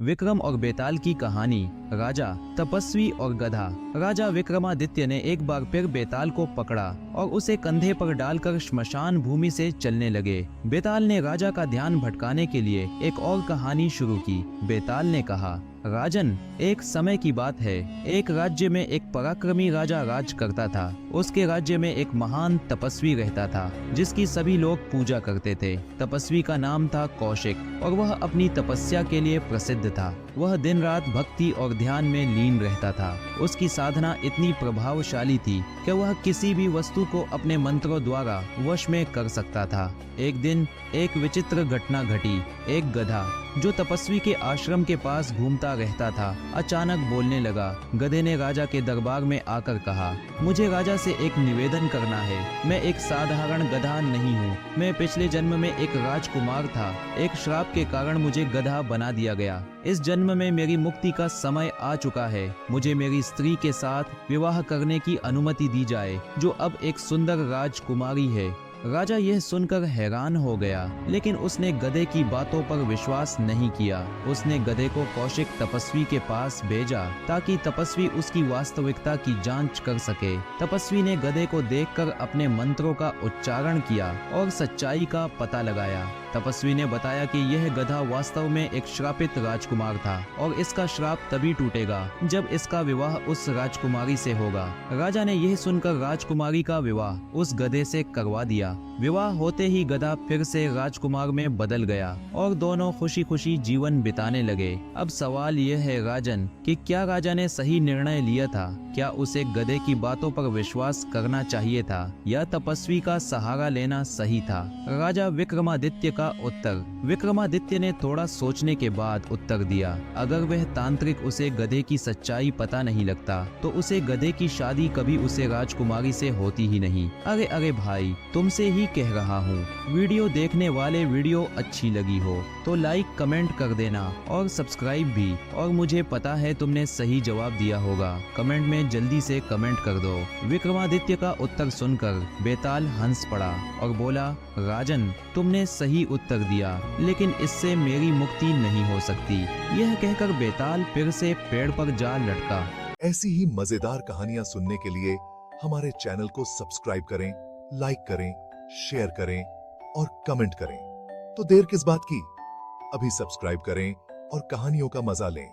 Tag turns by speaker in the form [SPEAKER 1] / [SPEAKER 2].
[SPEAKER 1] विक्रम और बेताल की कहानी। राजा, तपस्वी और गधा। राजा विक्रमादित्य ने एक बार फिर बेताल को पकड़ा और उसे कंधे पर डालकर श्मशान भूमि से चलने लगे। बेताल ने राजा का ध्यान भटकाने के लिए एक और कहानी शुरू की। बेताल ने कहा, राजन, एक समय की बात है। एक राज्य में एक पराक्रमी राजा राज करता था। उसके राज्य में एक महान तपस्वी रहता था जिसकी सभी लोग पूजा करते थे। तपस्वी का नाम था कौशिक और वह अपनी तपस्या के लिए प्रसिद्ध था। वह दिन रात भक्ति और ध्यान में लीन रहता था। उसकी साधना इतनी प्रभावशाली थी कि वह किसी भी वस्तु को अपने मंत्रों द्वारा वश में कर सकता था। एक दिन एक विचित्र घटना घटी। एक गधा जो तपस्वी के आश्रम के पास घूमता रहता था अचानक बोलने लगा। गधे ने राजा के दरबार में आकर कहा, मुझे राजा से एक निवेदन करना है। मैं एक साधारण गधा नहीं हूँ। मैं पिछले जन्म में एक राजकुमार था। एक श्राप के कारण मुझे गधा बना दिया गया। इस जन्म में मेरी मुक्ति का समय आ चुका है। मुझे मेरी स्त्री के साथ विवाह करने की अनुमति दी जाए, जो अब एक सुंदर राजकुमारी है। राजा यह सुनकर हैरान हो गया, लेकिन उसने गधे की बातों पर विश्वास नहीं किया। उसने गधे को कौशिक तपस्वी के पास भेजा ताकि तपस्वी उसकी वास्तविकता की जांच कर सके। तपस्वी ने गधे को देखकर अपने मंत्रों का उच्चारण किया और सच्चाई का पता लगाया। तपस्वी ने बताया कि यह गधा वास्तव में एक श्रापित राजकुमार था और इसका श्राप तभी टूटेगा जब इसका विवाह उस राजकुमारी से होगा। राजा ने यह सुनकर राजकुमारी का विवाह उस गधे से करवा दिया। विवाह होते ही गधा फिर से राजकुमार में बदल गया और दोनों खुशी खुशी जीवन बिताने लगे। अब सवाल यह है राजन, कि क्या राजा ने सही निर्णय लिया था? क्या उसे गधे की बातों पर विश्वास करना चाहिए था या तपस्वी का सहारा लेना सही था? राजा विक्रमादित्य का उत्तर। विक्रमादित्य ने थोड़ा सोचने के बाद उत्तर दिया, अगर वह तांत्रिक उसे गधे की सच्चाई पता नहीं लगता तो उसे गधे की शादी कभी उसे राजकुमारी से होती ही नहीं। अरे अरे भाई, तुमसे ही कह रहा हूँ। वीडियो देखने वाले वीडियो अच्छी लगी हो तो लाइक कमेंट कर देना और सब्सक्राइब भी। और मुझे पता है तुमने सही जवाब दिया होगा। कमेंट में जल्दी से कमेंट कर दो। विक्रमादित्य का उत्तर सुनकर बेताल हंस पड़ा और बोला, राजन, तुमने सही उत्तर दिया, लेकिन इससे मेरी मुक्ति नहीं हो सकती। यह कहकर बेताल फिर से पेड़ पर जा लटका।
[SPEAKER 2] ऐसी ही मजेदार कहानियां सुनने के लिए हमारे चैनल को सब्सक्राइब करें, लाइक करें, शेयर करें और कमेंट करें। तो देर किस बात की, अभी सब्सक्राइब करें और कहानियों का मजा लें।